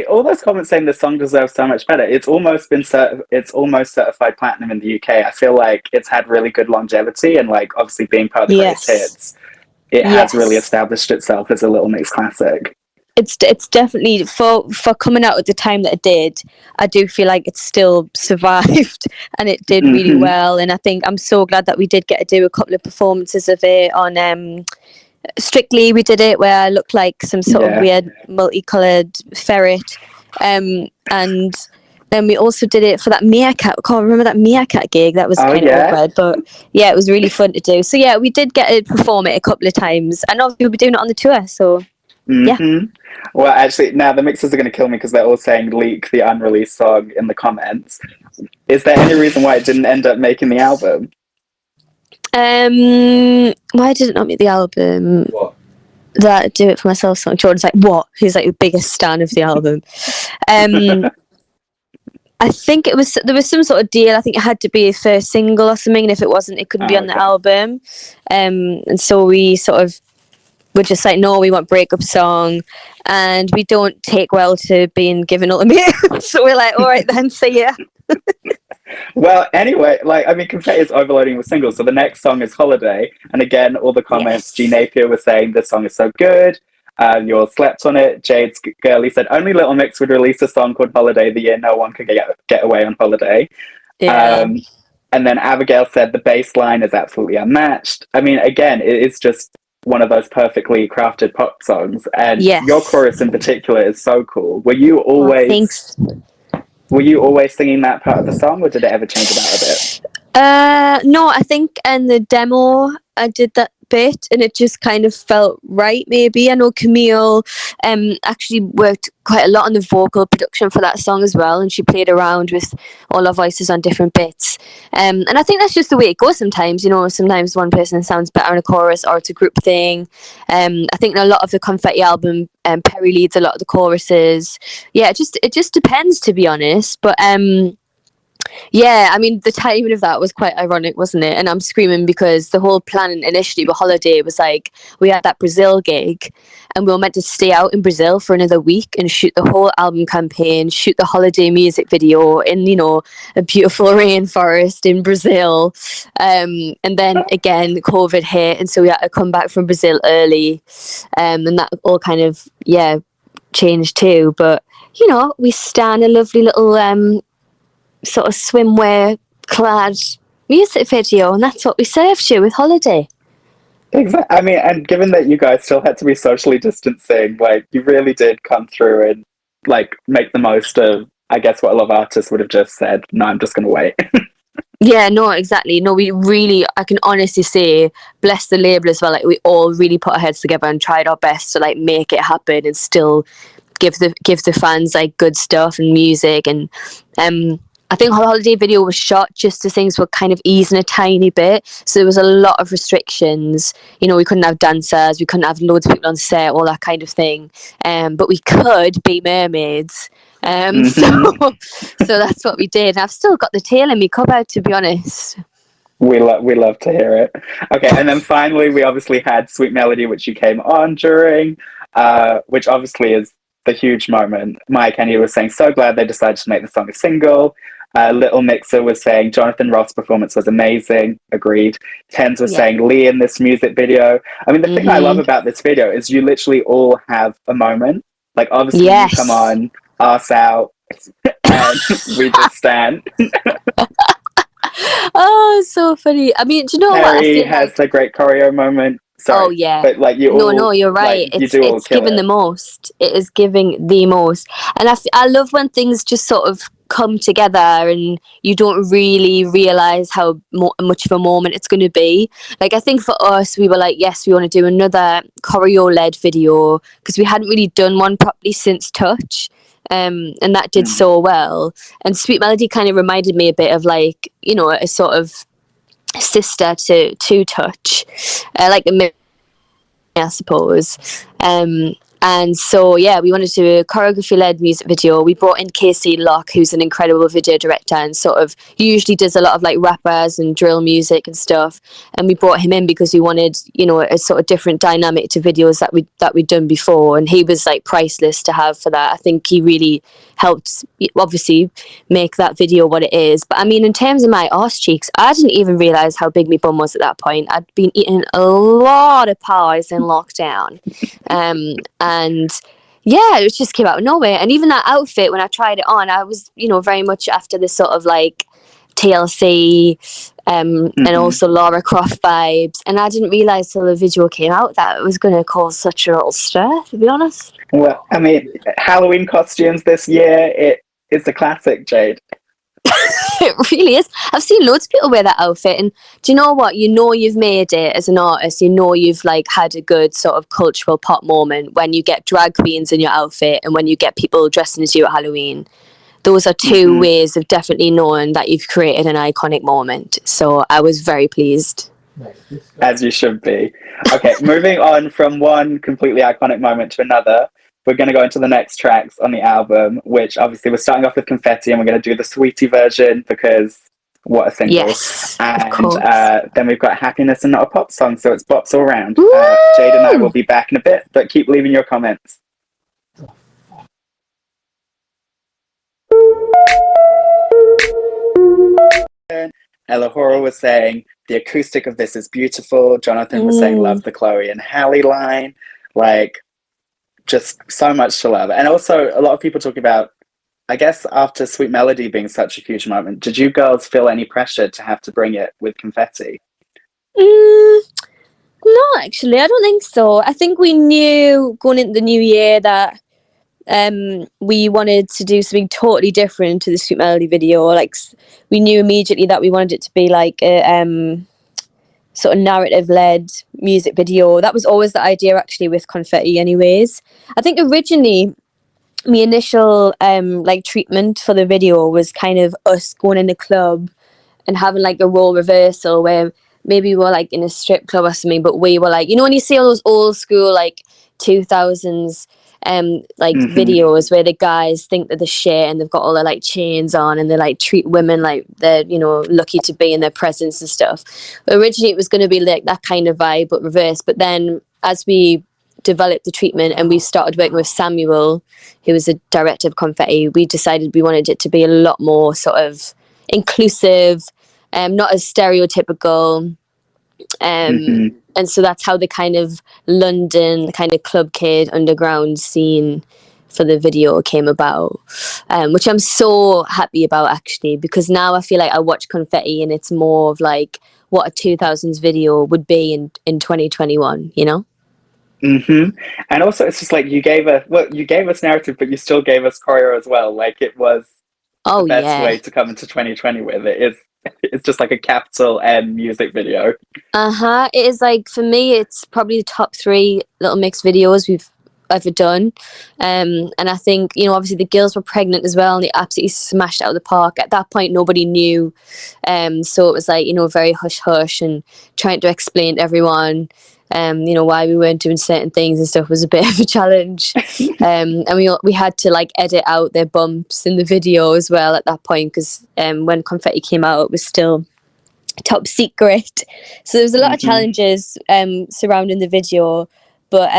all those comments saying the song deserves so much better. It's almost certified platinum in the UK. I feel like it's had really good longevity, and like obviously being part of the greatest hits, it has really established itself as a Little Mix classic. It's definitely for coming out at the time that it did. I do feel like it still survived and it did really well. And I think I'm so glad that we did get to do a couple of performances of it on Strictly. We did it where I looked like some sort of weird multicolored ferret, and then we also did it for that Meerkat. I can't remember that Meerkat gig. That was kind of awkward, but yeah, it was really fun to do. So yeah, we did get to perform it a couple of times, and obviously we'll be doing it on the tour. So. Yeah. Well, actually, now the mixers are going to kill me because they're all saying leak the unreleased song in the comments. Is there any reason why it didn't end up making the album? Why did it not make the album? What? That Do It For Myself song. Jordan's like, what? He's like the biggest stan of the album. I think there was some sort of deal. I think it had to be a first single or something, and if it wasn't, it couldn't be on the album. And so we we're just like, no, we want breakup song, and we don't take well to being given ultimatums. So we're like, all right then, see ya. Well, anyway, Confetti is overloading with singles, so the next song is Holiday, and again, all the comments, G Napier was saying this song is so good, you all slept on it. Jade's girlie said only Little Mix would release a song called Holiday the year no one could get away on holiday. And then Abigail said the bass line is absolutely unmatched. I mean, again, it is just one of those perfectly crafted pop songs, and your chorus in particular is so cool. Were you always singing that part of the song, or did it ever change about a bit? No, I think in the demo I did that bit and it just kind of felt right. Maybe I know Camille actually worked quite a lot on the vocal production for that song as well, and she played around with all our voices on different bits, and I think that's just the way it goes sometimes. Sometimes one person sounds better in a chorus, or it's a group thing. I think in a lot of the Confetti album, Perry leads a lot of the choruses. Yeah, it just depends, to be honest. But yeah, I mean, the timing of that was quite ironic, wasn't it? And I'm screaming because the whole plan initially with Holiday was like, we had that Brazil gig and we were meant to stay out in Brazil for another week and shoot the whole album campaign, shoot the Holiday music video in, a beautiful rainforest in Brazil. And then again, COVID hit, and so we had to come back from Brazil early. And that all kind of, changed too. But, we stand a lovely little sort of swimwear clad music video, and that's what we served you with Holiday. Exactly. I mean, and given that you guys still had to be socially distancing, you really did come through and make the most of, I guess, what a lot of artists would have just said, no, I'm just gonna wait. Yeah, no, exactly. No, I can honestly say, bless the label as well, we all really put our heads together and tried our best to make it happen and still give the fans good stuff and music. And I think our Holiday video was shot just as things were kind of easing a tiny bit. So there was a lot of restrictions. We couldn't have dancers, we couldn't have loads of people on set, all that kind of thing. But we could be mermaids. So that's what we did. And I've still got the tail in me cupboard, to be honest. We love to hear it. Okay, and then finally we obviously had Sweet Melody, which you came on during, which obviously is the huge moment. Mike and he was saying, so glad they decided to make the song a single. Little Mixer was saying Jonathan Ross' performance was amazing. Agreed. Tens was saying Lee in this music video. I mean, the thing I love about this video is you literally all have a moment. Obviously you come on, arse out, and we just stand. Oh, so funny. I mean, do you know Harry has the great choreo moment. Sorry, oh yeah, but you all, no, you're right. It's giving the most. It is giving the most, and I love when things just sort of come together and you don't really realize how much of a moment it's going to be. I think for us, we were like, yes, we want to do another choreo led video because we hadn't really done one properly since Touch. And that did so well. And Sweet Melody kind of reminded me a bit of a sort of sister to Touch, I suppose. And And so, yeah, we wanted to do a choreography-led music video. We brought in Casey Locke, who's an incredible video director and sort of usually does a lot of like rappers and drill music and stuff. And we brought him in because we wanted, you know, a sort of different dynamic to videos that we'd done before. And he was like priceless to have for that. I think he really helped, obviously, make that video what it is. But I mean, in terms of my arse cheeks, I didn't even realise how big my bum was at that point. I'd been eating a lot of pies in lockdown. And yeah, it just came out of nowhere. And even that outfit, when I tried it on, I was, you know, very much after this sort of like TLC and also Laura Croft vibes. And I didn't realise till the video came out that it was going to cause such a little stir, to be honest. Well, I mean, Halloween costumes this year, it's a classic, Jade. It really is. I've seen loads of people wear that outfit, and do you know what? You know you've made it as an artist. You know you've like had a good sort of cultural pop moment when you get drag queens in your outfit and when you get people dressing as you at Halloween. Those are two ways of definitely knowing that you've created an iconic moment. So I was very pleased. As you should be. Okay, moving on from one completely iconic moment to another. We're going to go into the next tracks on the album, which obviously we're starting off with Confetti, and we're going to do the Sweetie version because what a single. Yes, and of course. Then we've got Happiness and Not a Pop Song, so it's bops all round. Jade and I will be back in a bit, but keep leaving your comments. Ella Hora was saying, the acoustic of this is beautiful. Jonathan was saying, love the Chloe and Halle line. Like, just so much to love. And also a lot of people talk about, I guess after Sweet Melody being such a huge moment, did you girls feel any pressure to have to bring it with Confetti? No, actually, I don't think so. I think we knew going into the new year that we wanted to do something totally different to the Sweet Melody video. Like, we knew immediately that we wanted it to be like a sort of narrative-led music video. That was always the idea, actually, with Confetti anyways. I think originally my initial like treatment for the video was kind of us going in the club and having like a role reversal where maybe we were like in a strip club or something, but we were like, you know, when you see all those old school like 2000s like videos where the guys think that they're shit and they've got all their like chains on and they like treat women like they're, you know, lucky to be in their presence and stuff. Originally it was going to be like that kind of vibe but reverse, but then as we developed the treatment and we started working with Samuel, who was the director of Confetti, we decided we wanted it to be a lot more sort of inclusive, not as stereotypical. And so that's how the kind of London, the kind of club kid underground scene for the video came about, which I'm so happy about actually, because now I feel like I watch Confetti and it's more of like what a 2000s video would be in 2021, you know? And also it's just like you gave us narrative, but you still gave us choreo as well. Like it was the best way to come into 2020 with it. It's just like a capital M music video. It is like, for me, it's probably the top 3 Little Mix videos we've ever done. And I think, you know, obviously the girls were pregnant as well and they absolutely smashed it out of the park. At that point, nobody knew. So it was like, you know, very hush hush and trying to explain to everyone, you know, why we weren't doing certain things and stuff was a bit of a challenge. And we had to like edit out their bumps in the video as well at that point because when Confetti came out, it was still top secret. So there was a lot of challenges surrounding the video. But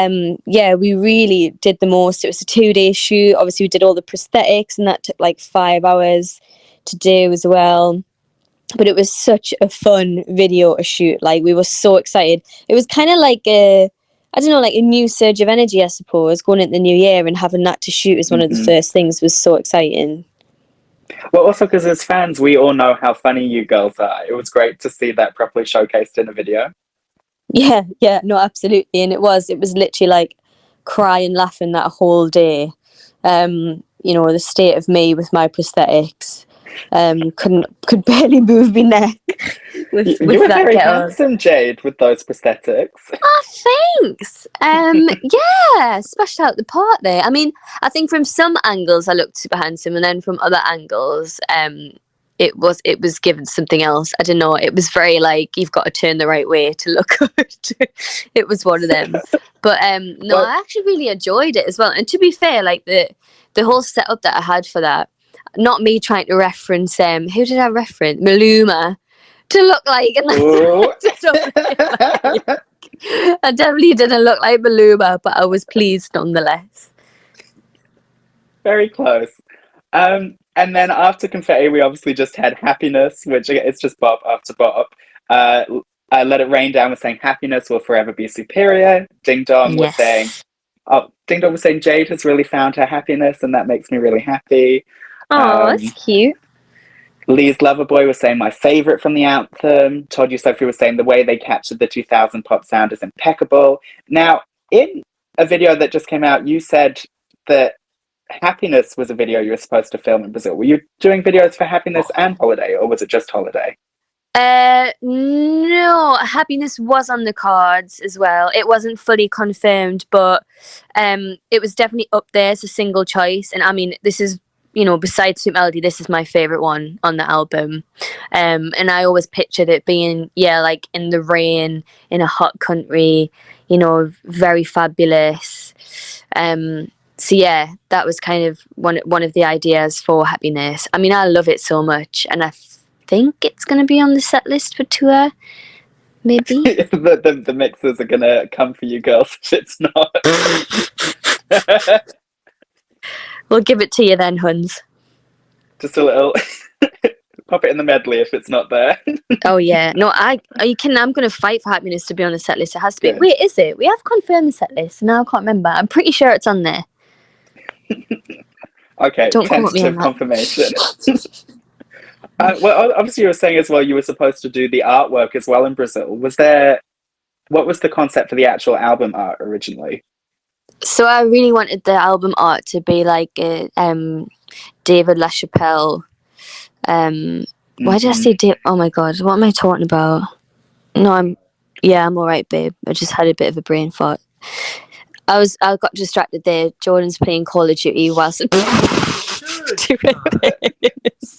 yeah, we really did the most. It was a 2-day shoot. Obviously, we did all the prosthetics and that took like 5 hours to do as well. But it was such a fun video to shoot. Like, we were so excited. It was kind of like a new surge of energy, I suppose, going into the new year and having that to shoot as one of the first things was so exciting. Well, also because as fans, we all know how funny you girls are. It was great to see that properly showcased in a video. Yeah, no, absolutely. And it was literally like crying, laughing that whole day. You know, the state of me with my prosthetics. Could barely move my neck. You were very handsome, Jade, with those prosthetics. Oh, thanks. Yeah, smashed out the part there. I mean, I think from some angles I looked super handsome, and then from other angles, it was given something else. I don't know. It was very like, you've got to turn the right way to look good. It was one of them. But no, Well, I actually really enjoyed it as well. And to be fair, like the whole setup that I had for that, not me trying to reference who did I reference? Maluma to look like, and ooh. I definitely didn't look like Maluma, but I was pleased nonetheless. Very close. And then after Confetti, we obviously just had Happiness, which it's just bop after bop. Let It Rain Down was saying Happiness will forever be superior. Ding Dong was saying, Yes. Ding Dong was saying Jade has really found her happiness, and that makes me really happy. Oh, that's cute. Lee's Loverboy was saying my favorite from the anthem. Told You Sophie was saying the way they captured the 2000 pop sound is impeccable. Now, in a video that just came out, you said that Happiness was a video you were supposed to film in Brazil. Were you doing videos for Happiness and Holiday, or was it just Holiday? No, Happiness was on the cards as well. It wasn't fully confirmed, but it was definitely up there as a single choice. And I mean, this is, besides Sweet Melody, this is my favorite one on the album. And I always pictured it being, like in the rain, in a hot country, very fabulous. So yeah, that was kind of one of the ideas for Happiness. I mean, I love it so much, and I think it's going to be on the set list for tour, maybe. the mixers are going to come for you girls if it's not. We'll give it to you then, Huns. Just a little... Pop it in the medley if it's not there. Oh yeah, no, I'm going to fight for Happiness to be on the set list. It has to be. Good. Wait, is it? We have confirmed the set list. Now I can't remember. I'm pretty sure it's on there. Okay, Don't quote me on tentative that. confirmation. Well, obviously you were saying as well you were supposed to do the artwork as well in Brazil. What was the concept for the actual album art originally? So I really wanted the album art to be like David LaChapelle. Why did I say Dave? Oh my god, what am I talking about? No, I'm alright, babe. I just had a bit of a brain fart. I got distracted there. Jordan's playing Call of Duty whilst doing this.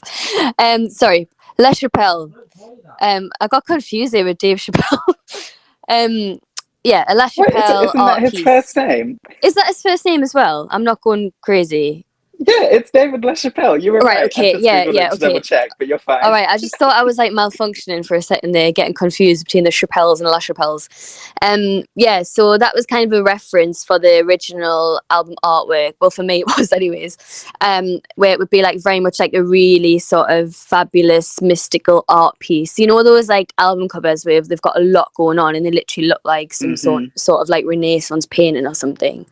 Sorry, LaChapelle. I got confused there with Dave Chappelle. A LaChapelle isn't that his first name? Is that his first name as well? I'm not going crazy. Yeah, it's David LaChapelle. You were right. Okay, To double check, but you're fine. All right, I just thought I was like malfunctioning for a second there, getting confused between the Chappelles and the LaChapelles. So that was kind of a reference for the original album artwork. Well, for me it was anyways. Where it would be like very much like a really sort of fabulous mystical art piece. You know those like album covers where they've got a lot going on and they literally look like some sort of like Renaissance painting or something.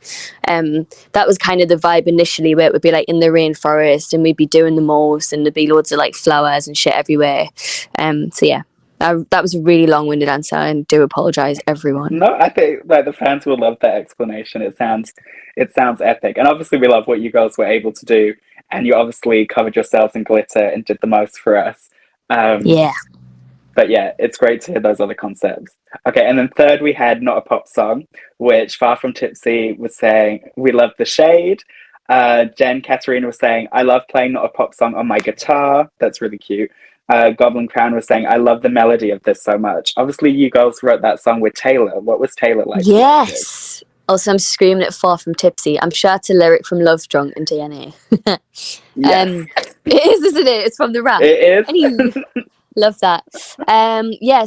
That was kind of the vibe initially, where it would be like in the rainforest and we'd be doing the most and there'd be loads of like flowers and shit everywhere. That was a really long-winded answer, and do apologize everyone. No, I think like the fans will love that explanation. It sounds epic, and obviously we love what you girls were able to do, and you obviously covered yourselves in glitter and did the most for us. But yeah, it's great to hear those other concepts. Okay, and then third we had Not a Pop Song, which Far From Tipsy was saying, we love the shade. Jen Katerina was saying, I love playing Not a Pop Song on my guitar. That's really cute. Goblin Crown was saying, I love the melody of this so much. Obviously, you girls wrote that song with Taylor. What was Taylor like? Yes. Also, I'm screaming it Far From Tipsy. I'm sure it's a lyric from Love Drunk in DNA. Yes. It is, isn't it? It's from the rap. It is. Love that.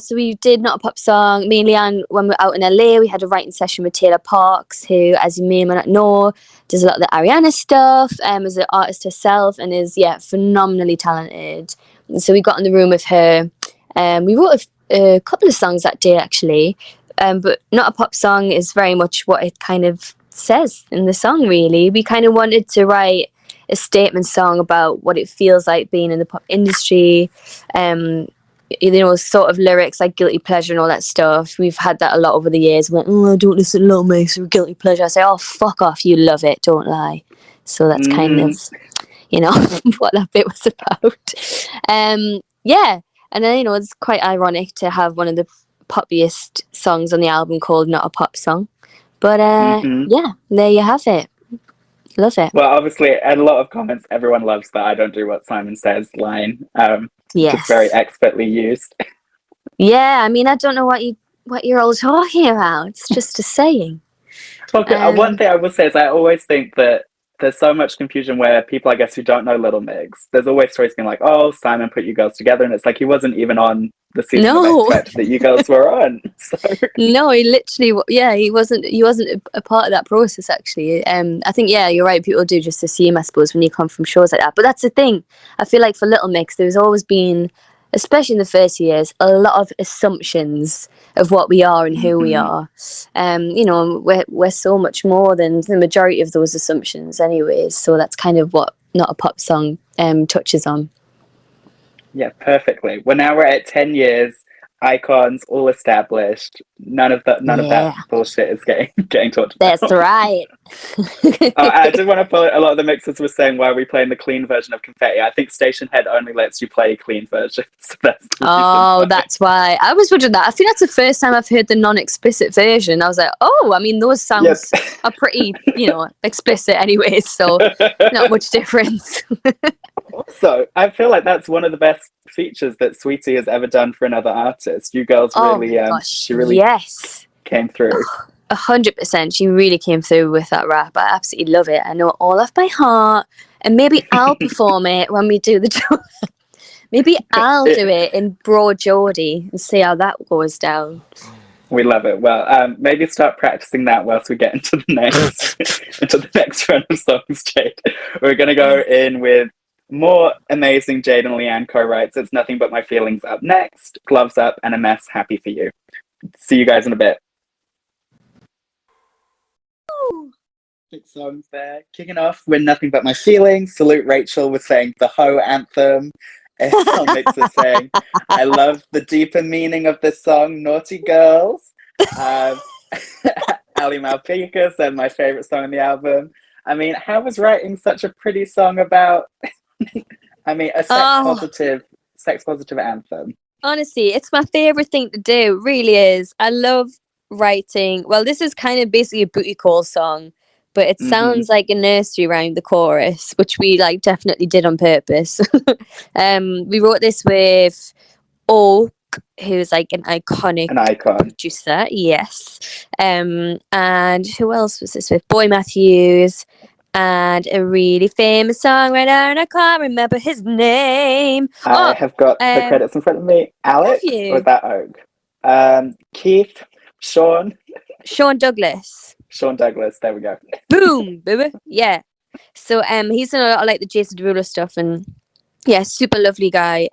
So we did Not a Pop Song. Me and Leanne, when we were out in LA, we had a writing session with Taylor Parks, who, as you may or may not know, does a lot of the Ariana stuff, as an artist herself, and is phenomenally talented. And so we got in the room with her. We wrote a couple of songs that day actually, but Not a Pop Song is very much what it kind of says in the song. Really, we kind of wanted to write a statement song about what it feels like being in the pop industry, sort of lyrics like guilty pleasure and all that stuff. We've had that a lot over the years. Like, I don't listen to Little Mix or guilty pleasure. I say, oh, fuck off, you love it, don't lie. So that's kind of, what that bit was about. And then, it's quite ironic to have one of the poppiest songs on the album called Not a Pop Song. But there you have it. Love it. Well, obviously, a lot of comments, everyone loves that I don't do what Simon says line, just very Yes. expertly used. Yeah, I mean, I don't know what you're all talking about. It's just a saying. Well, one thing I will say is I always think that there's so much confusion where people, I guess, who don't know Little Mix, there's always stories being like, oh, Simon put you girls together. And it's like he wasn't even on the season of X No, Factor that you girls were on. So, no, he literally, yeah, he wasn't a part of that process actually. I think, yeah, you're right. People do just assume, I suppose, when you come from shows like that. But that's the thing. I feel like for Little Mix, there's always been, especially in the first years, a lot of assumptions of what we are and who we are. You know, we're so much more than the majority of those assumptions, anyways. So that's kind of what Not a Pop Song touches on. yeah, perfectly. Well, now we're at 10 years, icons all established. None of that bullshit is getting talked about. That's right. I did want to follow. A lot of the mixers were saying, why are we playing the clean version of Confetti? I think Stationhead only lets you play clean versions. So that's the reason why. That's why. I was wondering that. I think that's the first time I've heard the non-explicit version. I was like, oh, I mean, those sounds are pretty, explicit anyways, so not much difference. So I feel like that's one of the best features that Sweetie has ever done for another artist. You girls really, she really came through. 100%. She really came through with that rap. I absolutely love it. I know it all off by heart. And maybe I'll perform it when we do the tour. Maybe I'll do it in Broad Geordie and see how that goes down. We love it. Well, maybe start practicing that whilst we get into the next round of songs, Jade. We're going to go in with more amazing Jade and Leanne co-writes. It's Nothing But My Feelings up next. Gloves Up and A Mess, Happy For You. See you guys in a bit. 6 songs there. Kicking off with Nothing But My Feelings. Salute Rachel with saying the Ho anthem. Song Mixer saying, I love the deeper meaning of this song, Naughty Girls. Ali Malpika said my favourite song on the album. I mean, how was writing such a pretty song about, a sex positive anthem? Honestly, it's my favourite thing to do. It really is. I love writing. Well, this is kind of basically a booty call song, but it sounds like a nursery rhyme, the chorus, which we definitely did on purpose. We wrote this with Oak, who's an icon producer. Yes. And who else was this with? Boy Matthews. And a really famous songwriter, and I can't remember his name. I have got the credits in front of me. Alex, or is that Oak? Keith, Sean Douglas. Sean Douglas, there we go. Boom, baby. Yeah. So he's done a lot of the Jason Derulo stuff, and yeah, super lovely guy.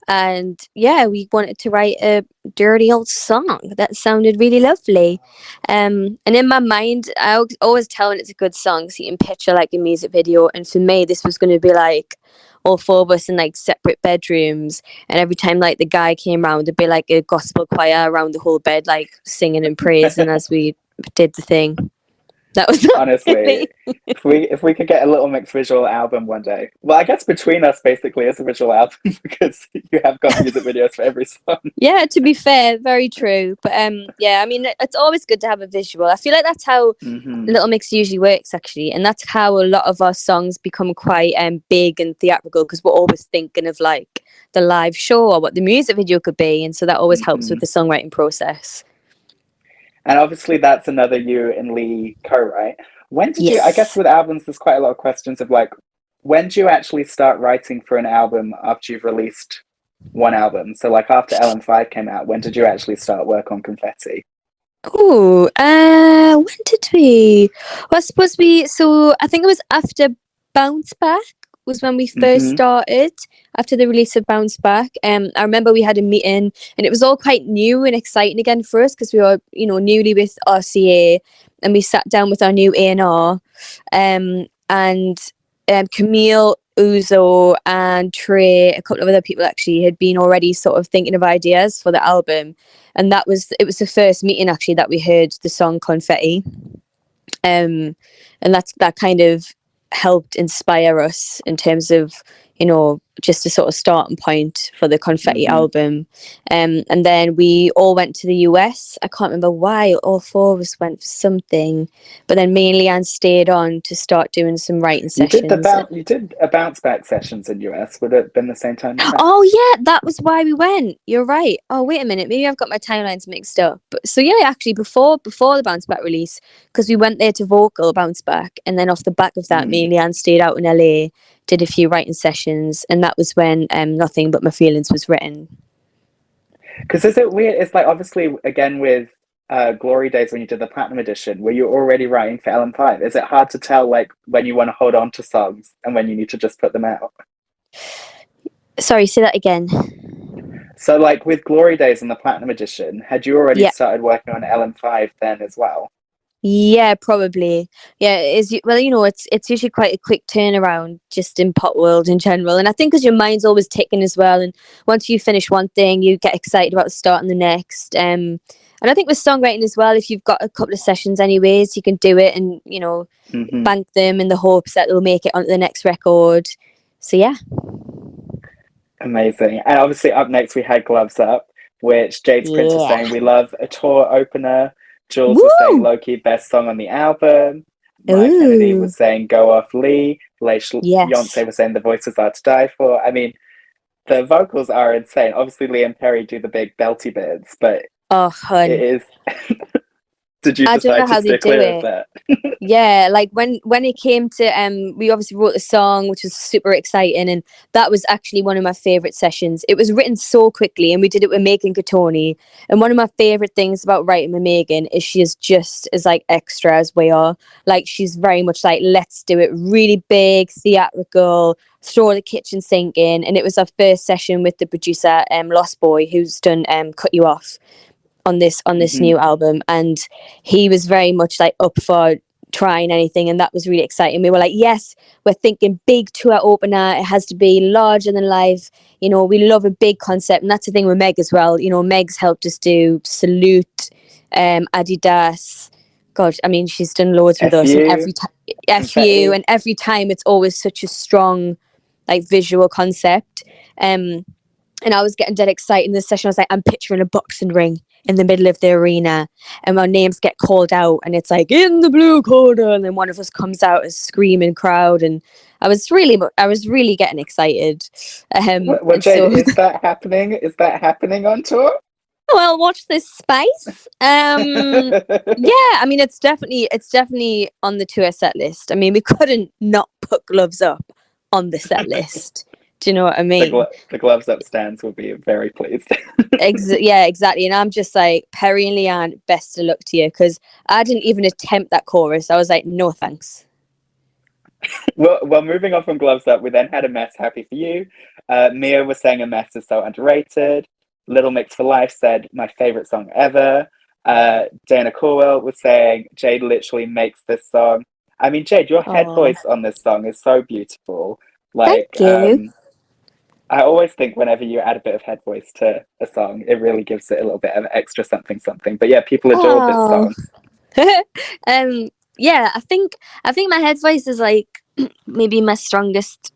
And yeah, we wanted to write a dirty old song that sounded really lovely. And in my mind, I always tell when it's a good song, so you can picture a music video. And for me, this was going to be all 4 of us in separate bedrooms, and every time the guy came around, there'd be a gospel choir around the whole bed, singing and praising as we did the thing. That was honestly, if we could get a Little Mix visual album one day. Well, I guess Between Us basically is a visual album because you have got music videos for every song. Yeah, to be fair, very true. But yeah, I mean, it's always good to have a visual. I feel like that's how Little Mix usually works, actually, and that's how a lot of our songs become quite big and theatrical, because we're always thinking of the live show or what the music video could be, and so that always helps with the songwriting process. And obviously that's another you and Lee co-write. When did you, I guess with albums, there's quite a lot of questions of when do you actually start writing for an album after you've released one album? So after LM5 came out, when did you actually start work on Confetti? Oh, when did we? Well, I suppose I think it was after Bounce Back was when we first started, after the release of Bounce Back. I remember we had a meeting, and it was all quite new and exciting again for us, because we were, newly with RCA, and we sat down with our new A&R, and Camille, Uzo, and Trey, a couple of other people actually, had been already sort of thinking of ideas for the album, and it was the first meeting actually that we heard the song Confetti, and that kind of helped inspire us in terms of just a sort of starting point for the Confetti Mhm. album. And then we all went to the US. I can't remember why. All four of us went for something, but then me and Leanne stayed on to start doing some writing sessions. You did a bounce back sessions in US. Would it have been the same time as that? Oh yeah, that was why we went. You're right. Oh wait a minute, maybe I've got my timelines mixed up. But so yeah, actually before the bounce back release, because we went there to vocal bounce back, and then off the back of that, me and Leanne stayed out in LA, did a few writing sessions, and that was when Nothing But My Feelings was written. Because is it weird? It's like obviously again with Glory Days when you did the Platinum Edition, were you already writing for LM5? Is it hard to tell like when you want to hold on to songs and when you need to just put them out? Sorry, say that again. So like with Glory Days and the Platinum Edition, had you already Yeah. started working on LM5 then as well? Yeah, probably. Yeah, well, it's usually quite a quick turnaround just in pop world in general. And I think because your mind's always ticking as well, and once you finish one thing, you get excited about starting the next. And I think with songwriting as well, if you've got a couple of sessions anyways, you can do it and, bank them in the hopes that they'll make it onto the next record. So yeah. Amazing. And obviously up next we had Gloves Up, which Jade's Prince was saying we love a tour opener. Jules was saying low-key best song on the album. Maya Kennedy was saying Go Off Lee. Beyonce was saying the voices are to die for. I mean, the vocals are insane. Obviously Lee and Perry do the big belty bits, but it is did you decide to stick with that? Yeah, like when it came to we obviously wrote a song which was super exciting, and that was actually one of my favorite sessions. It was written so quickly, and we did it with Megan Catoni. And one of my favorite things about writing with Megan is she is just as like extra as we are. Like she's very much like, let's do it really big, theatrical, throw the kitchen sink in. And it was our first session with the producer Lost Boy, who's done Cut You Off on this new album, and he was very much like up for trying anything, and that was really exciting. We were like, yes, we're thinking big tour opener, it has to be larger than life, we love a big concept. And that's the thing with Meg as well. Meg's helped us do Salute, Adidas, god, I mean, she's done loads with us, and every time FU, and every time it's always such a strong like visual concept. And I was getting dead excited in this session. I was like, I'm picturing a boxing ring in the middle of the arena, and our names get called out, and it's like, in the blue corner, and then one of us comes out as screaming crowd, and I was really getting excited. Well, Jade, is that happening? Is that happening on tour? Well, watch this space. Yeah, I mean, it's definitely on the tour set list. I mean, we couldn't not put Gloves Up on the set list. Do you know what I mean? The Gloves Up stands will be very pleased. Yeah, exactly. And I'm just like, Perry and Leanne, best of luck to you, because I didn't even attempt that chorus. I was like, no thanks. Well, moving on from Gloves Up, we then had A Mess, Happy For You. Mia was saying A Mess is so underrated. Little Mix for Life said, my favorite song ever. Dana Corwell was saying, Jade literally makes this song. I mean, Jade, your head voice on this song is so beautiful. Like, thank you. I always think whenever you add a bit of head voice to a song, it really gives it a little bit of extra something. But yeah, people adore this song. Yeah, I think my head voice is like maybe my strongest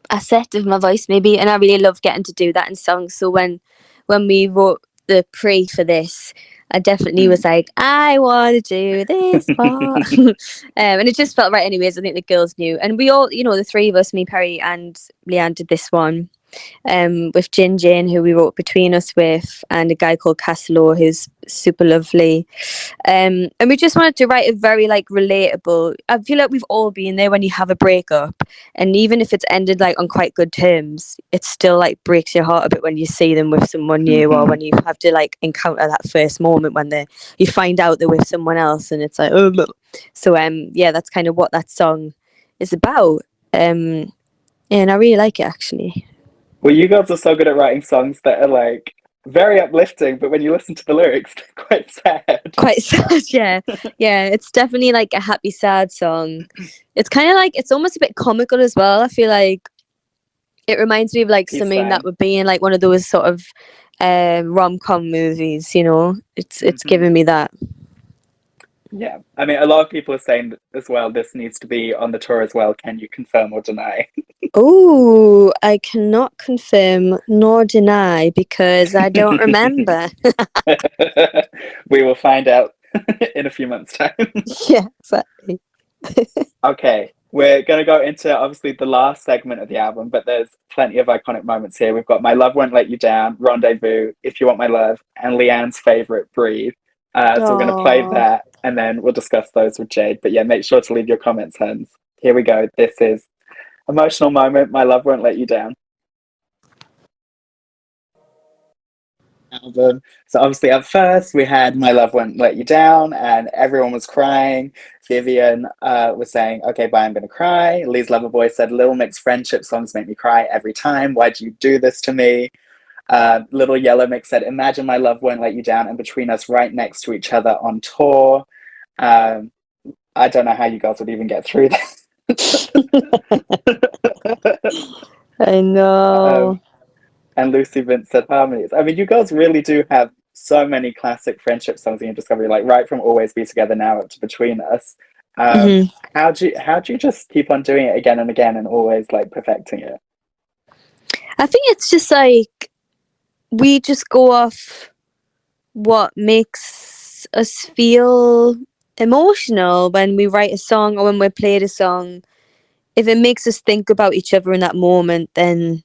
asset of my voice, maybe, and I really love getting to do that in songs. So when we wrote the pre for this, I definitely was like, I want to do this part. And it just felt right anyways. I think the girls knew, and we all, the three of us, me, Perry and Leanne, did this one with Jin, who we wrote Between Us with, and a guy called Casilo, who's super lovely. And we just wanted to write a very like relatable. I feel like we've all been there when you have a breakup, and even if it's ended like on quite good terms, it still like breaks your heart a bit when you see them with someone new, or when you have to like encounter that first moment when you find out they're with someone else, and it's like, oh. So yeah, that's kind of what that song is about. And I really like it, actually. Well, you girls are so good at writing songs that are like very uplifting, but when you listen to the lyrics, they're quite sad. Quite sad, yeah. Yeah, it's definitely like a happy, sad song. It's kind of like, it's almost a bit comical as well. I feel like it reminds me of like something that would be in like one of those sort of rom-com movies, It's giving me that. Yeah, I mean, a lot of people are saying as well, this needs to be on the tour as well. Can you confirm or deny? Oh, I cannot confirm nor deny because I don't remember. We will find out in a few months' time. Yeah, exactly. Okay, we're going to go into obviously the last segment of the album, but there's plenty of iconic moments here. We've got My Love Won't Let You Down, Rendezvous, If You Want My Love, and Leanne's favorite, Breathe. So we're going to play Oh, that and then we'll discuss those with Jade. But yeah, make sure to leave your comments, Hans. Here we go. This is emotional moment, My Love Won't Let You Down. Album. So obviously at first we had My Love Won't Let You Down and everyone was crying. Vivian was saying, okay, bye, I'm gonna cry. Lee's Loverboy said, Little Mix friendship songs make me cry every time. Why'd you do this to me? Little Yellow Mix said, imagine my love won't let you down and between us right next to each other on tour. I don't know how you guys would even get through that. I know. And Lucy Vince said harmonies. I mean, you girls really do have so many classic friendship songs in your discovery, like right from Always Be Together Now up to Between Us. Mhm. How do you just keep on doing it again and again and always like perfecting it? I think it's just like we just go off what makes us feel emotional when we write a song or when we play a song. If it makes us think about each other in that moment, then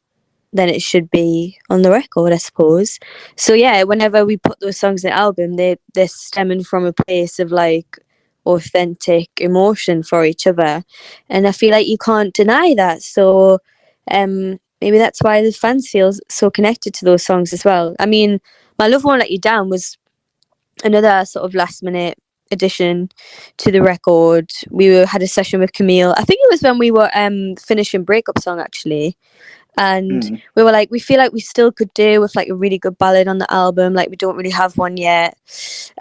it should be on the record, I suppose. So yeah, whenever we put those songs in the album, they're stemming from a place of like authentic emotion for each other, and I feel like you can't deny that. So maybe that's why the fans feel so connected to those songs as well. I mean, My Love Won't Let You Down was another sort of last minute addition to the record. Had a session with Camille. I think it was when we were finishing Breakup Song actually, and Mm. we were like, we feel like we still could do with like a really good ballad on the album, like we don't really have one yet.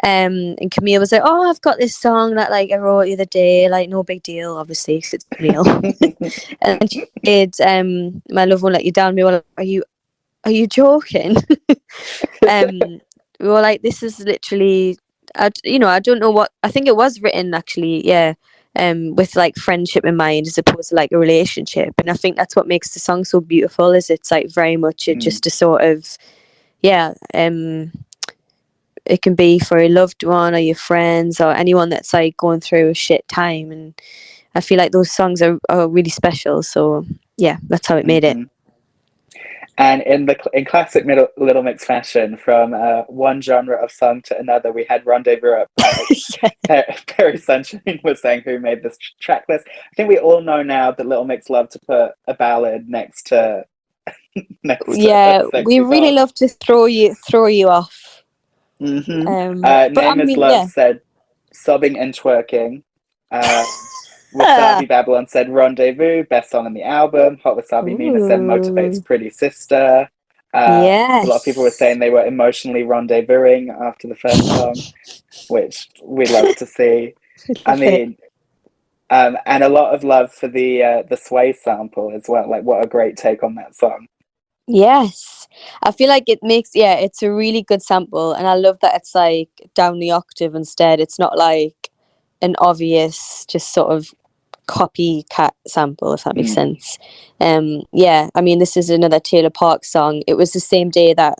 And Camille was like, oh, I've got this song that like I wrote the other day, like no big deal obviously because it's Camille. And she did My Love Won't Let You Down. We were like, are you joking? um we were like, this is literally, I don't know what, I think it was written actually, yeah, with like friendship in mind as opposed to like a relationship, and I think that's what makes the song so beautiful, is it's like very much Mm. just a sort of, yeah, it can be for a loved one or your friends or anyone that's like going through a shit time, and I feel like those songs are really special, so yeah, that's how it made it. Hmm. And in classic Little Mix fashion, from one genre of song to another, we had Rendezvous up next. Perry Sunshine was saying who made this track list. I think we all know now that Little Mix love to put a ballad next to a Yeah, we sexy really song. love to throw you off. Hmm. But I Name is mean, Love yeah. said sobbing and twerking. Wasabi Babylon said Rendezvous, best song on the album. Hot Wasabi Nina said Ooh, motivates Pretty Sister. A lot of people were yes, saying they were emotionally rendezvousing after the first song, which we love to see. I I love it. mean, and a lot of love for the Sway sample as well. Like, what a great take on that song. Yes, I feel like it makes, yeah, it's a really good sample, and I love that it's like down the octave instead. It's not like an obvious, just sort of copycat sample, if that makes Mm. sense. Yeah, I mean, this is another Taylor Park song. It was the same day that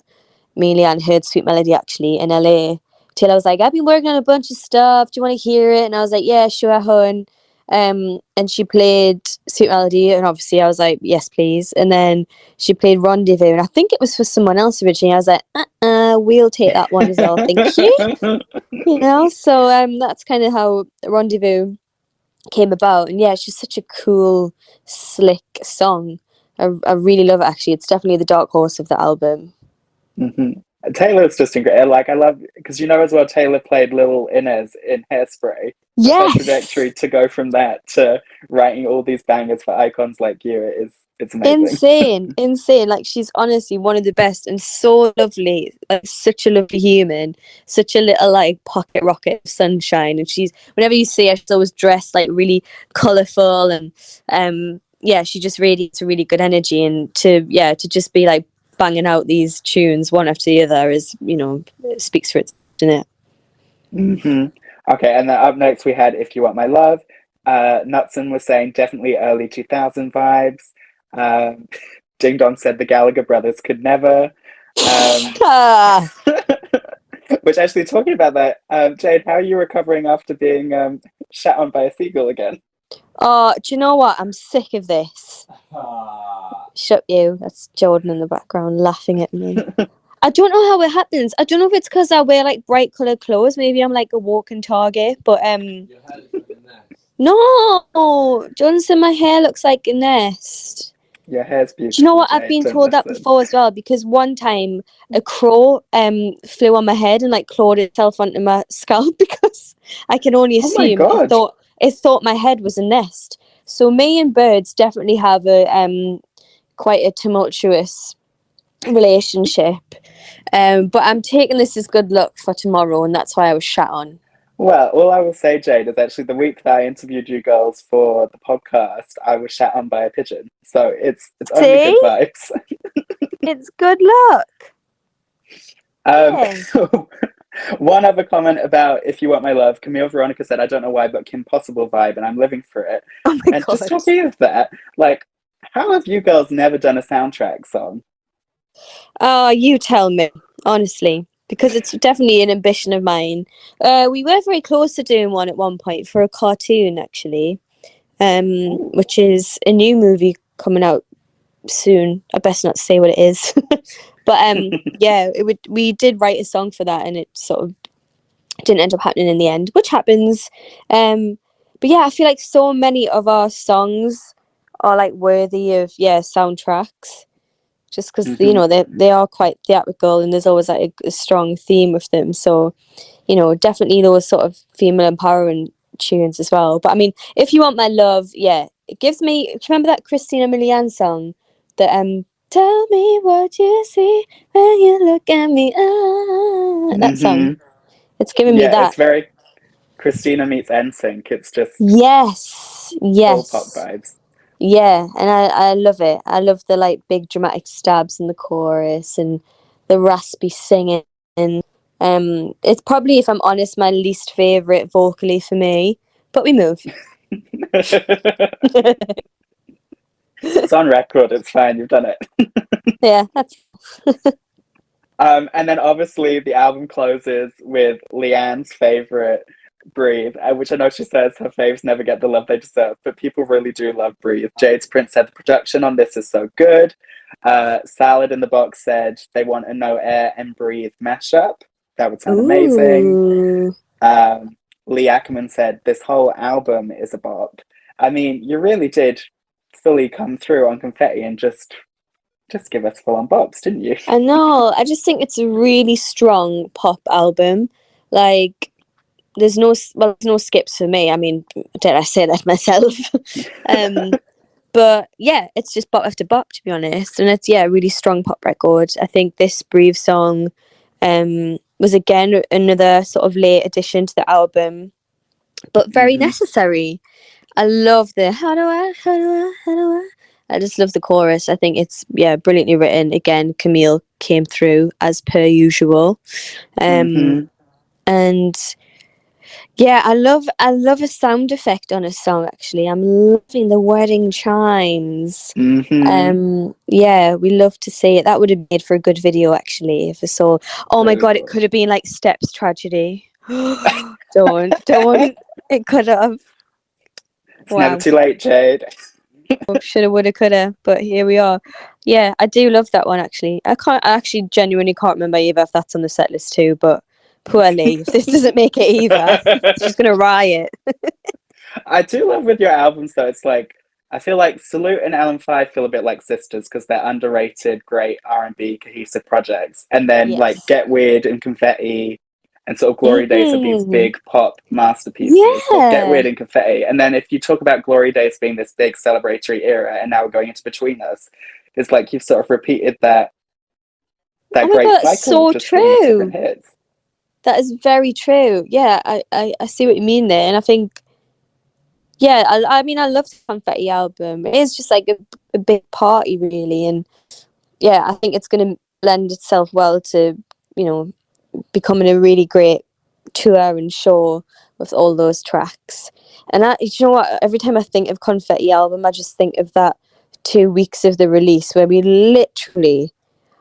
me and Leanne heard Sweet Melody actually in LA. Taylor was like, I've been working on a bunch of stuff. Do you want to hear it? And I was like, yeah, sure, hon. And she played Sweet Melody, and obviously I was like, yes, please. And then she played Rendezvous, and I think it was for someone else originally. I was like, we'll take that one as well, thank you. So that's kind of how Rendezvous came about, and yeah, it's just such a cool, slick song. I really love it actually. It's definitely the dark horse of the album. Hmm. Taylor's just incredible. Like, I love, because as well, Taylor played Little Inez in Hairspray. So her Yes, trajectory to go from that to writing all these bangers for icons like you it's amazing. insane. Like she's honestly one of the best and so lovely. Like such a lovely human, such a little like pocket rocket of sunshine. And she's, whenever you see her, she's always dressed like really colourful, and yeah, she just radiates a really good energy. And to just be like banging out these tunes one after the other is, it speaks for it, doesn't it? Hmm. Okay, and then up next we had If You Want My Love. Nutson was saying definitely early 2000 vibes. Ding Dong said the Gallagher brothers could never. Ah. Which actually, talking about that, Jade, how are you recovering after being shat on by a seagull again? Oh, do you know what? I'm sick of this. Shut you. That's Jordan in the background laughing at me. I don't know how it happens. I don't know if it's because I wear like bright coloured clothes. Maybe I'm like a walking target. But no, Jordan said my hair looks like a nest. Your hair's beautiful. Do you know what? Jade, I've been don't told that listen. before as well, because one time a crow flew on my head and like clawed itself onto my scalp because I can only Oh my assume God. it thought my head was a nest. So me and birds definitely have a quite a tumultuous relationship. But I'm taking this as good luck for tomorrow, and that's why I was shat on. Well, all I will say, Jade, is actually the week that I interviewed you girls for the podcast, I was shat on by a pigeon. So it's only See? good vibes. It's good luck. Yeah. One other comment about If You Want My Love, Camille Veronica said, I don't know why, but Kim Possible vibe, and I'm living for it. Oh my And God. just talking of that, like, how have you girls never done a soundtrack song? Oh, you tell me, honestly, because it's definitely an ambition of mine. We were very close to doing one at one point for a cartoon, actually, which is a new movie coming out soon. I best not say what it is, but yeah, we did write a song for that, and it sort of didn't end up happening in the end, which happens. But yeah, I feel like so many of our songs are like worthy of soundtracks. Just because you know they are quite theatrical, and there's always like a strong theme with them. So, you know, definitely those sort of female empowering tunes as well. But I mean, If You Want My Love, yeah, it gives me. Do you remember that Christina Milian song? That tell me what you see when you look at me. That song. It's giving me Yeah, that. it's very Christina meets NSYNC. It's just Yes, full pop yes. vibes. Yeah, and I love it. I love the like big dramatic stabs in the chorus and the raspy singing. It's probably, if I'm honest, my least favorite vocally for me. But we move. It's on record. It's fine. You've done it. Yeah, that's. And then obviously the album closes with Leanne's favorite, Breathe, which I know she says her faves never get the love they deserve, but people really do love Breathe. Jade's Prince said the production on this is so good. Salad in the Box said they want a No Air and Breathe mashup. That would sound amazing. Ooh. Lee Ackerman said this whole album is a bop. I mean, you really did fully come through on Confetti and just give us full on bops, didn't you? I know. I just think it's a really strong pop album. Like, there's no skips for me. I mean, did I say that myself? But yeah, it's just bop after bop, to be honest, and it's a really strong pop record. I think this Breathe song was again another sort of late addition to the album, but very necessary. I love the how do I. I just love the chorus. I think it's brilliantly written. Again, Camille came through as per usual, and yeah, I love a sound effect on a song. Actually, I'm loving the wedding chimes. Yeah, we love to see it. That would have made for a good video, actually. If I saw, oh my God, it could have been like Steps Tragedy. Don't. It could have. It's never too late, Jade. Shoulda, woulda, coulda, but here we are. Yeah, I do love that one, actually. I actually genuinely can't remember either if that's on the set list too, but poorly. If this doesn't make it either, it's just gonna riot. I do love with your albums though, it's like I feel like Salute and LM5 feel a bit like sisters because they're underrated, great R&B cohesive projects. And then like Yes. Get Weird and Confetti and sort of Glory Days are these big pop masterpieces. Yeah. Like Get Weird and Confetti. And then if you talk about Glory Days being this big celebratory era and now we're going into Between Us, it's like you've sort of repeated that Oh my great God, that's cycle so of just giving us true. different hits. That is very true. Yeah, I see what you mean there, and I think, yeah, I mean, I love the Confetti album. It is just like a big party, really, and yeah, I think it's going to lend itself well to, you know, becoming a really great tour and show with all those tracks. And you know what? Every time I think of Confetti album, I just think of that 2 weeks of the release where we literally,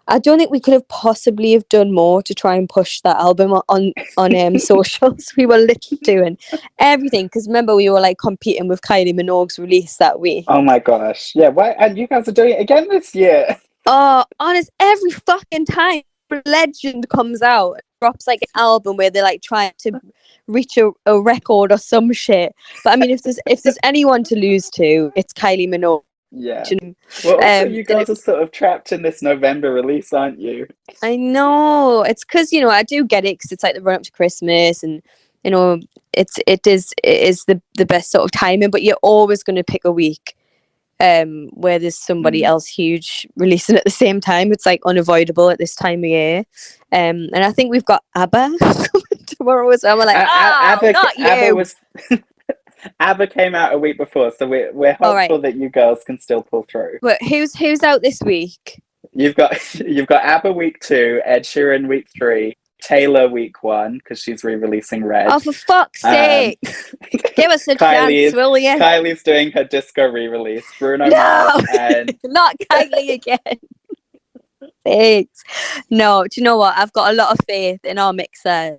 I don't think we could have possibly have done more to try and push that album on socials. We were literally doing everything because remember we were like competing with Kylie Minogue's release that week. Oh my gosh. Yeah, why? And you guys are doing it again this year. Oh, honest, every fucking time Legend comes out, drops like an album where they're like trying to reach a record or some shit. But I mean, if there's anyone to lose to, it's Kylie Minogue. Yeah. Well, also, you and guys are sort of trapped in this November release, aren't you? I know it's because I do get it because it's like the run up to Christmas and it is the best sort of timing. But you're always going to pick a week where there's somebody else huge releasing at the same time. It's like unavoidable at this time of year. And I think we've got ABBA tomorrow as well. We're like, ABBA, not you. ABBA was. ABBA came out a week before, so we're hopeful that you girls can still pull through. But who's out this week? You've got ABBA week 2, Ed Sheeran week 3, Taylor week 1 because she's re-releasing Red. Oh, for fuck's sake! Give us a chance, will you? Kylie's doing her disco re-release. Bruno Mars and not Kylie again. Thanks. No, do you know what? I've got a lot of faith in our mixer.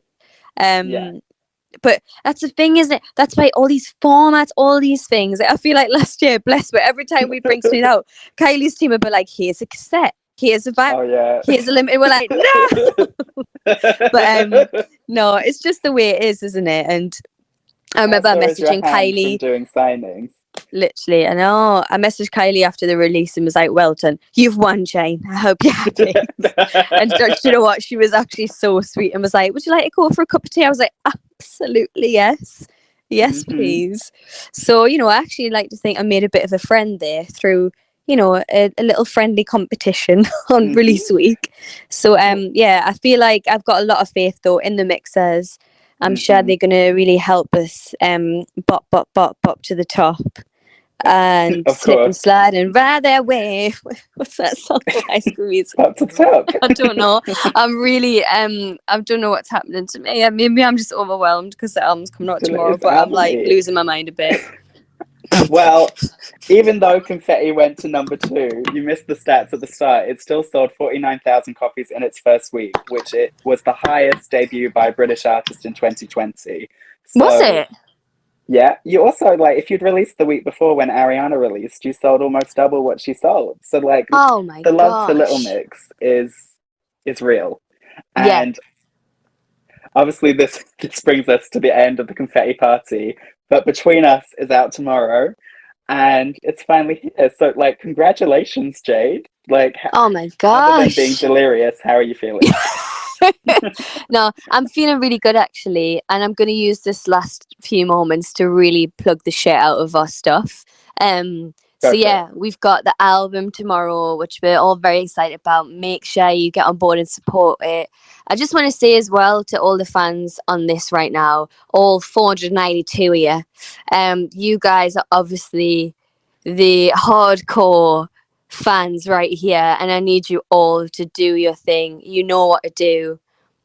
But that's the thing, isn't it? That's why all these formats, all these things. I feel like last year, bless her, every time we bring something out, Kylie's team would be like, here's a cassette, here's a vinyl, here's a limited. We're like, no! But no, it's just the way it is, isn't it? And I remember messaging Kylie. Doing signings. Literally, I know. I messaged Kylie after the release and was like, well done. You've won, Jane. I hope you're happy. And you know what? She was actually so sweet and was like, would you like to go for a cup of tea? I was like, absolutely, yes. Yes, please. So, I actually like to think I made a bit of a friend there through, a little friendly competition on release week. So, I feel like I've got a lot of faith, though, in the mixers. I'm sure they're going to really help us bop, bop, bop, bop to the top. And slip and slide and ride their way. What's that song? High School Musical. Up to the top. I don't know. I'm really I don't know what's happening to me. Maybe I'm just overwhelmed because the album's coming out tomorrow, but I'm like losing my mind a bit. Well, even though Confetti went to number 2, you missed the stats at the start. It still sold 49,000 copies in its first week, which it was the highest debut by a British artist in 2020. So, was it? Yeah. You also, if you'd released the week before when Ariana released, you sold almost double what she sold. So, oh my the love for Little Mix is real. And obviously this brings us to the end of the Confetti party. But Between Us is out tomorrow, and it's finally here. So, congratulations, Jade. Oh my gosh. Other than being delirious, how are you feeling? No, I'm feeling really good actually, and I'm going to use this last few moments to really plug the shit out of our stuff. So we've got the album tomorrow, which we're all very excited about. Make sure you get on board and support it. I just want to say as well to all the fans on this right now, all 492 of you, you guys are obviously the hardcore fans right here, and I need you all to do your thing. You know what to do.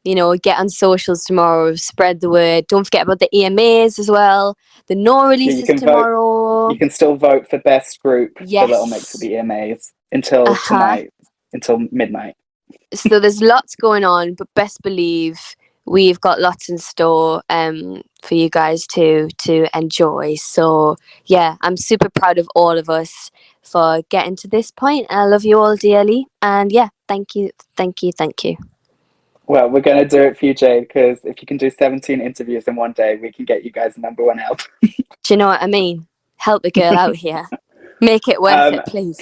Get on socials tomorrow, spread the word. Don't forget about the EMAs as well. The no releases tomorrow. You can still vote for best group for Little Mix at the EMAs until tonight, until midnight. So there's lots going on, but best believe we've got lots in store for you guys to enjoy. So yeah, I'm super proud of all of us for getting to this point. I love you all dearly, and yeah, thank you. Well, we're going to do it for you, Jade, because if you can do 17 interviews in one day, we can get you guys a number 1 album. Do you know what I mean? Help a girl out here. Make it worth it, please.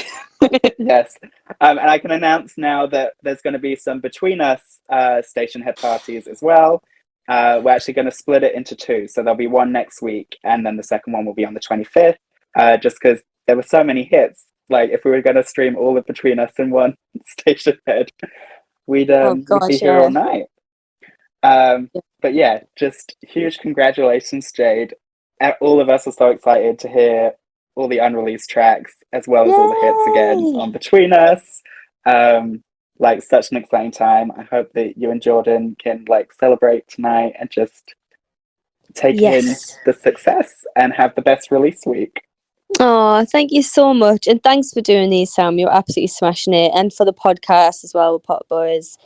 Yes. And I can announce now that there's going to be some Between Us stationhead parties as well. We're actually going to split it into 2. So there'll be one next week, and then the second one will be on the 25th, just because there were so many hits. If we were going to stream all of Between Us in one stationhead, we'd be here all night. But yeah, just huge congratulations, Jade. All of us are so excited to hear all the unreleased tracks as well as all the hits again on Between Us. Such an exciting time. I hope that you and Jordan can celebrate tonight and just take in the success and have the best release week. Oh, thank you so much. And thanks for doing these, Sam. You're absolutely smashing it. And for the podcast as well with Pot Boys.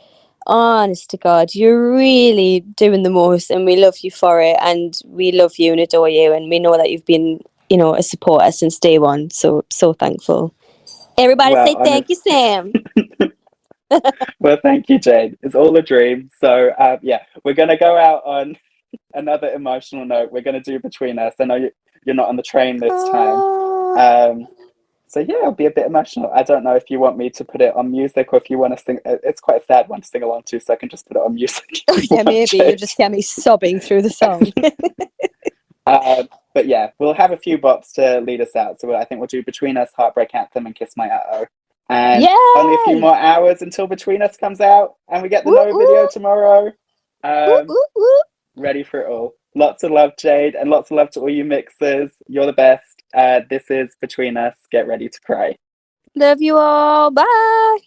Honest to God, you're really doing the most and we love you for it. And we love you and adore you. And we know that you've been, a supporter since day one. So thankful. Everybody Well, say thank you, Sam. well, thank you, Jade. It's all a dream. So, yeah, we're going to go out on another emotional note. We're going to do Between Us. I know you're not on the train this time. So, yeah, it'll be a bit emotional. I don't know if you want me to put it on music or if you want to sing. It's quite a sad one to sing along to, so I can just put it on music. Yeah, maybe. You just get me sobbing through the song. But yeah, we'll have a few bops to lead us out. So I think we'll do Between Us, Heartbreak Anthem, and Kiss My Uh-Oh. And Yay! only a few more hours until Between Us comes out, and we get the Whoop, Noah video tomorrow. whoop, whoop, whoop. Ready for it all. Lots of love, Jade, and lots of love to all you mixers. You're the best. This is Between Us. Get ready to cry. Love you all. Bye.